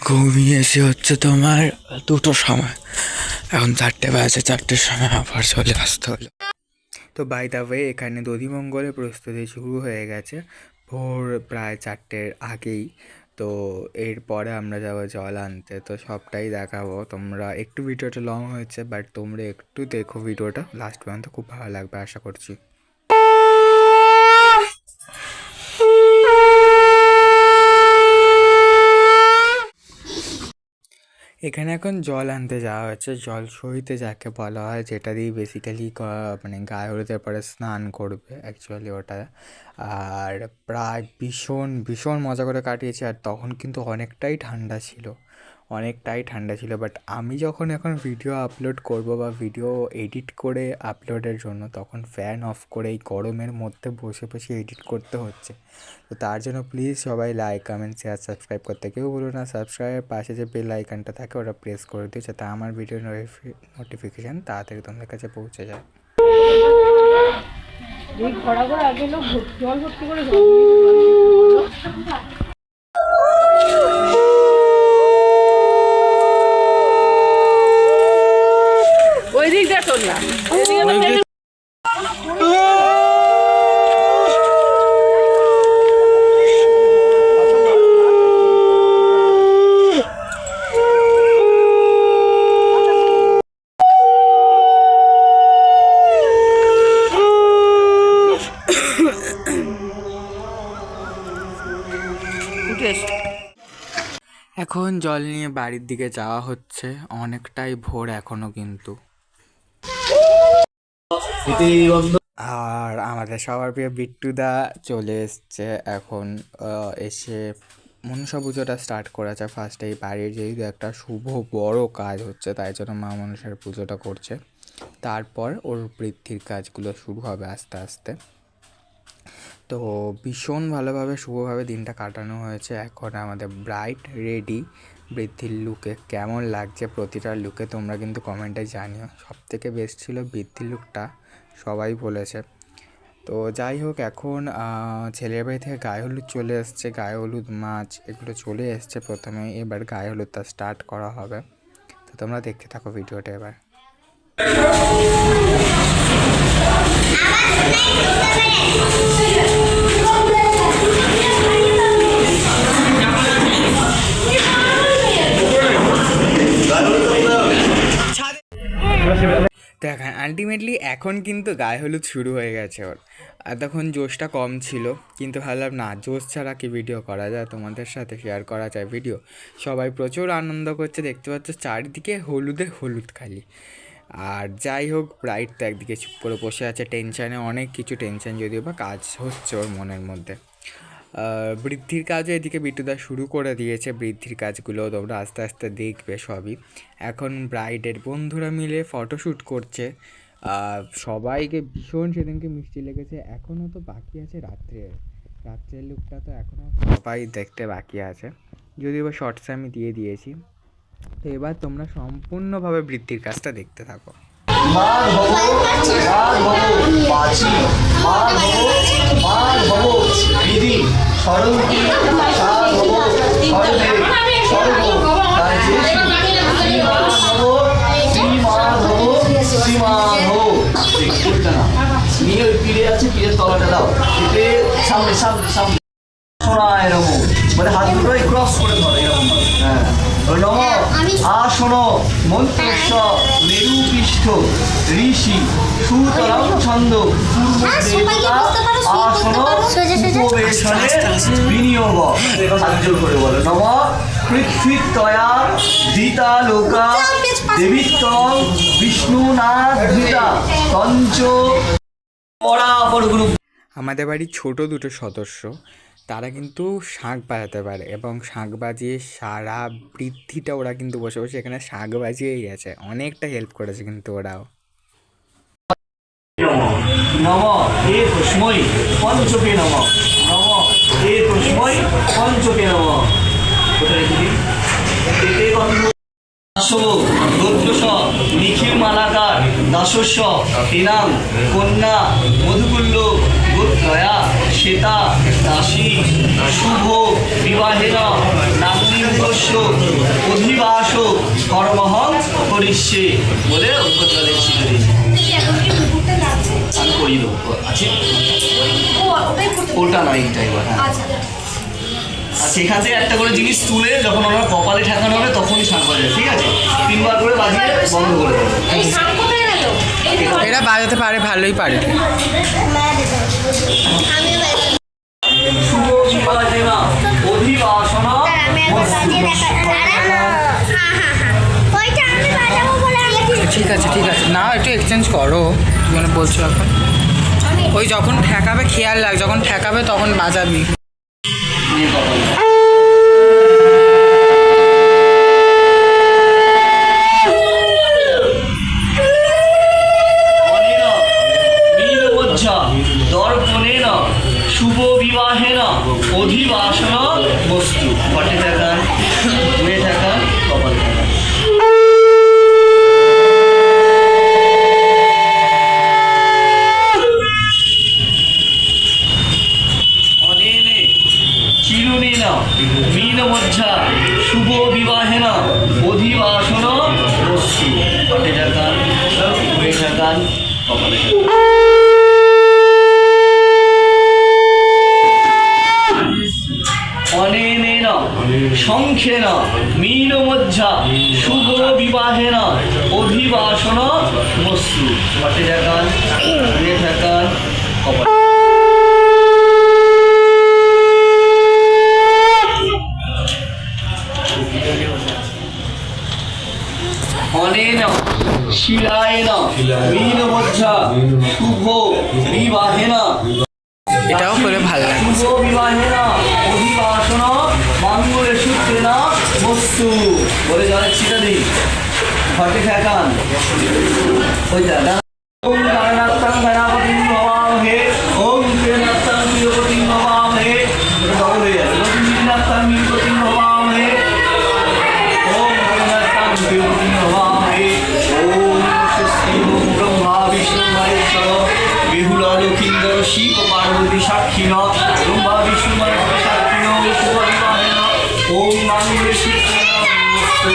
ঘুমিয়ে এসে হচ্ছে তোমার 2টোর সময়, এখন 4টে বাজে। 4টের সময় আবার চলে আসতে হলো। তো বাই দ্য ওয়ে, এখানে দধিমঙ্গলের প্রস্তুতি শুরু হয়ে গেছে ভোর প্রায় 4টের আগেই। তো এরপরে আমরা যাবো জল আনতে। তো সবটাই দেখাবো। তোমরা একটু ভিডিওটা লং হয়েছে, বাট তোমরা একটু দেখো ভিডিওটা লাস্ট পর্যন্ত, খুব ভালো লাগবে আশা করছি। এখানে এখন জল আনতে যাওয়া হচ্ছে, জল সইতে যাকে বলা হয়, যেটা দিয়ে বেসিক্যালি মানে গায়ে হলুদের পরে স্নান করবে অ্যাকচুয়ালি ওটা। আর প্রায় ভীষণ ভীষণ মজা করে কাটিয়েছি। আর তখন কিন্তু অনেকটাই ঠান্ডা ছিল। বাট আমি যখন এখন ভিডিও আপলোড করব বা ভিডিও এডিট করে আপলোডের জন্য, তখন ফ্যান অফ করে এই গরমের মধ্যে বসে বসে এডিট করতে হচ্ছে। তো তার জন্য প্লিজ সবাই লাইক, কমেন্ট, শেয়ার, সাবস্ক্রাইব করতে কেউ বলো না। সাবস্ক্রাইবের পাশে যে বেল আইকনটা থাকে ওটা প্রেস করে দিও, যাতে আমার ভিডিও নোটিফিকেশান তাড়াতাড়ি তোমাদের কাছে পৌঁছে যায়। ওই দিক দিয়ে চল না, এখন জল নিয়ে বাড়ির দিকে যাওয়া হচ্ছে। অনেকটাই ভোর এখনো কিন্তু। আর আমাদের সবার প্রিয় বিট্টুদা চলে এসছে এখন। এসে মনসা পুজোটা স্টার্ট করেছে ফার্স্টে। এই বাড়ির যেহেতু একটা শুভ বড় কাজ হচ্ছে, তাই জন্য মা মনসার পুজোটা করছে। তারপর ওর বৃদ্ধির কাজগুলো শুরু হবে আস্তে আস্তে। তো ভীষণ ভালোভাবে শুভভাবে দিনটা কাটানো হয়েছে। এখন আমাদের ব্রাইড রেডি। বৃদ্ধির লুকে কেমন লাগছে, প্রতিটা লুকে তোমরা কিন্তু কমেন্টে জানিও। সবথেকে বেস্ট ছিল বৃদ্ধির লুকটা, সবাই বলেছে। তো যাই হোক, এখন ছেলের বাড়ি থেকে গায়ে হলুদ চলে এসছে। গায়ে হলুদ, মাছ এগুলো চলে এসছে প্রথমে। এবার গায়ে হলুদটা স্টার্ট করা হবে। তো তোমরা দেখতে থাকো ভিডিওটা এবার। দেখেন আলটিমেটলি এখন কিন্তু গায়ে হলুদ শুরু হয়ে গেছে ওর। আর তখন জোশটা কম ছিল, কিন্তু ভাবলাম না, জোশ ছাড়া কি ভিডিও করা যায়, তোমাদের সাথে শেয়ার করা যায় ভিডিও। সবাই প্রচুর আনন্দ করছে, দেখতে পাচ্ছ চারিদিকে হলুদে হলুদ খালি। আর যাই হোক, ব্রাইড তো একদিকে চুপ করে বসে আছে টেনশানে, অনেক কিছু টেনশন, যদিও বা কাজ হচ্ছে ওর মনের মধ্যে। বৃদ্ধির কাজও এদিকে বিট্টুদা শুরু করে দিয়েছে। বৃদ্ধির কাজগুলো তোমরা আস্তে আস্তে দেখবে সবই। এখন ব্রাইডের বন্ধুরা মিলে ফটোশ্যুট করছে। সবাইকে ভীষণ সেদিনকে মিষ্টি লেগেছে। এখনও তো বাকি আছে রাত্রের লুকটা, তো এখনও সবাই দেখতে বাকি আছে, যদিও বা শর্টসে আমি দিয়ে দিয়েছি। তো এবার তোমরা সম্পূর্ণভাবে বৃদ্ধির কাজটা দেখতে থাকো। তলাটা দাও, সামনে সামনে সামনে শোনা এরকম, মানে হাত দুটোই ক্রস করে ধরো এরকম। হ্যাঁ, আসনো মন্ত্রস্ব মেরুপৃষ্ঠ ঋষি সুতরাং ছন্দ পূর্ব দেবতা আসন উপবেশনে বিনিয়োগ। সাহায্য করে বলো নম পৃথ্বীতয়া দিতা লোকা দেবীত্বং বিষ্ণুনাথিতা তঞ্চ পরাপর গুরু। আমাদের বাড়ির ছোট দুটো সদস্য, তারা কিন্তু শাঁখ বাজাতে পারে, এবং শাঁখ বাজিয়ে সারা বৃদ্ধিটা ওরা কিন্তু বসে বসে এখানে শাঁখ বাজিয়েই গেছে। অনেকটা হেল্প করেছে কিন্তু ওরাও। নম এ তস্मै পঞ্চকে নম, নম এ তস্मै পঞ্চকে নম। নিখিল মালাকার দাসস্য তেনাং কন্যা মধুকুল্ল গোত্রয়া শ্বেতা দাসী শুভ বিবাহেন নান্দিভস্য কর্মহং করিষ্যে বলে ওর জলে ছিটে দিয়েছে। আমি করিয়ে দেবো, আছে ওটা নয়, এইটাই এবার। হ্যাঁ, আচ্ছা, এখান থেকে একটা করে জিনিস তুলে যখন ওনার কপালে ঠেকানো হবে তখনই শাঁখ বাজাবে, ঠিক আছে? 3 বার করে বাজিয়ে বন্ধ করে দেবে। এরা বাজাতে পারে, ভালোই পারে। শুভ বিবাহেন অধিবাসন ঠিক আছে ঠিক আছে, না একটু এক্সচেঞ্জ করো, মানে বলছো এখন। ওই যখন ঠেকাবে খেয়াল রাখ, যখন ঠেকাবে তখন বাজাবি। নিয়ে কপালে দর্পণেন শুভ বিবাহেন অধিবাসন বস্তু। ঘটে থাকান, ধুয়ে থাকান, কপালে থাকান। অনেনে চিরুনেন মীনমজ্জা শুভ বিবাহেন অধিবাসন বস্তু। ঘটে থাকান, ধুয়ে থাকান, কপালে থাকান। অনেনেন শঙ্খেন মীনমজ্জা শুভ বিবাহেন অধিবাসন বস্তু। ঘটে থাকান, ধুয়ে থাকান, কপালে। অনেন শিলায়েন মীনমজ্জা শুভ বিবাহেন। এটাও করে ভালো লাগে। শুভ বিবাহেন অধিবাসন মঙ্গলে সূত্রেণ বস্তু বলে জলের ছিটা দিই। ঘটে ঠেকান, ওইটা ওম গণনাত্তাং গণপতিং ভবামহে, ওম গণনাত্তাং গণপতিং ভবামহে। ডবল হয়ে যাবে। ওম গণনাত্তাং গণপতিং ভবামহে, ওম গণনাত্তাং গণপতিং ভবামহে। ওম স্বস্তি ওম ব্রহ্মা বিষ্ণু মহেশ্বর বিহুলালোকিন্দর শিব পার্বতী সাক্ষিণ ব্রহ্মা বিষ্ণু মহেশ্বর সাক্ষিণ শুভ বিবাহেন ওম মঙ্গলে সূত্রেণ বস্তু।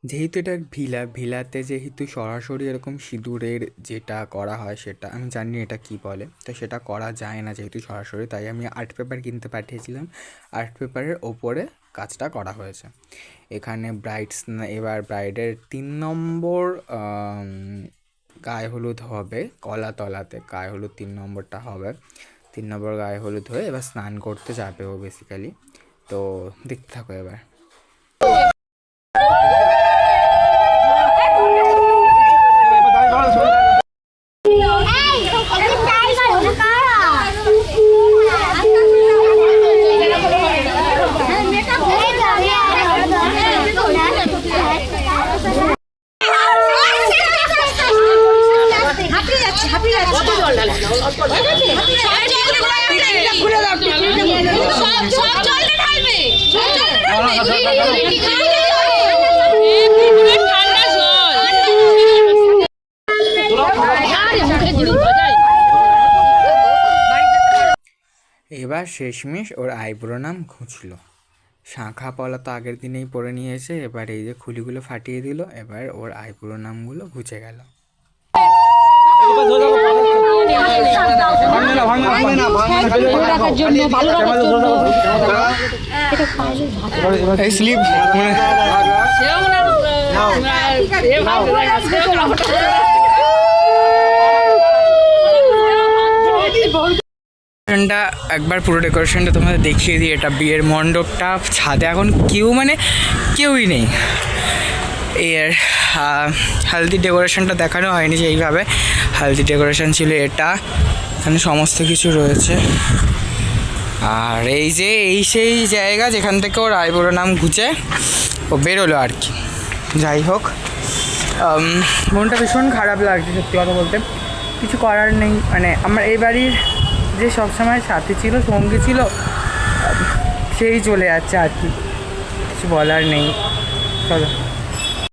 যেহেতু এটা ভিলাতে যেহেতু সরাসরি এরকম সিঁদুরের যেটা করা হয় সেটা আমি জানি এটা কি বলে, তো সেটা করা যায় না যেহেতু সরাসরি, তাই আমি আর্ট পেপার কিনতে পাঠিয়েছিলাম। আর্ট পেপারের ওপরে কাজটা করা হয়েছে। এখানে এবার ব্রাইডের 3 নম্বর গায়ে হলুদ হবে, কলাতলাতে গায়ে হলুদ 3 নম্বরটা হবে। 3 নম্বর গায়ে হলুদ হয়ে এবার স্নান করতে যাবে ও বেসিক্যালি। তো দেখতে থাকো এবার। এবার শেষমেশ ওর আইব্রো নাম ঘুচলো। শাঁখা পলা তো আগের দিনেই পরে নিয়েছে, এবার এই যে খুলিগুলো ফাটিয়ে দিল, এবার ওর আইব্রো নামগুলো ঘুচে গেল। স্লিপ একবার পুরো ডেকোরেশনটা তোমাদের দেখিয়ে দিই। এটা বিয়ের মণ্ডপটা, ছাদে এখন কেউই নেই। এর হালদি ডেকোরেশনটা দেখানো হয়নি সেইভাবে। হালদি ডেকোরেশন ছিল এটা, এখানে সমস্ত কিছু রয়েছে। আর এই সেই জায়গা যেখান থেকে ওর আইবুড়ো নাম ঘুচে ও বেরোলো আর কি। যাই হোক, মনটা ভীষণ খারাপ লাগছে সত্যি কথা বলতে। কিছু করার নেই, আমার এই বাড়ির যে সবসময় সাথী ছিল, সঙ্গী ছিল, সেই চলে যাচ্ছে আর কি, কিছু বলার নেই। চলো।